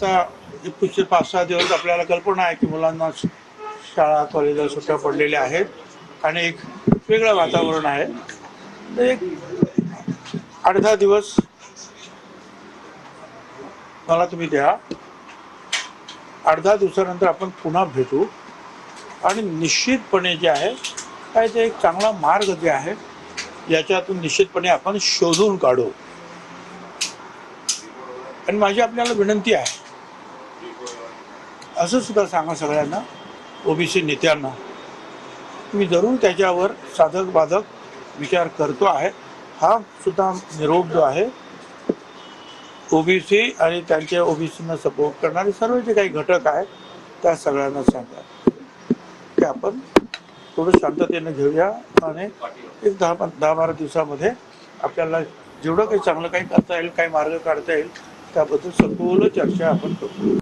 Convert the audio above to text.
आता 5-6 दिवस आपल्याला कल्पना आहे की मुलांना शाळा कॉलेजला सुट्ट्या पडलेल्या आहेत आणि एक वेगळं वातावरण आहे. तर एक 8-10 दिवस मला तुम्ही द्या. 8-10 दिवसानंतर आपण पुन्हा भेटू आणि निश्चितपणे जे आहे काय ते एक चांगला मार्ग जे आहे याच्यातून निश्चितपणे आपण शोधून काढू. आणि माझी आपल्याला विनंती आहे, असं सुद्धा सांगा सगळ्यांना, ओबीसी नेत्यांना, मी जरूर त्याच्यावर साधक बाधक विचार करतो आहे. हा सुद्धा निरोप जो आहे ओबीसी आणि त्यांच्या ओबीसीना सपोर्ट करणारे सर्व जे काही घटक आहेत त्या सगळ्यांना सांगा की आपण थोडं शांततेने घेऊया आणि एक 10-12 दिवसामध्ये आपल्याला जेवढं काही चांगलं काही करता येईल, काही मार्ग काढता येईल त्याबद्दल सखोल चर्चा आपण करू.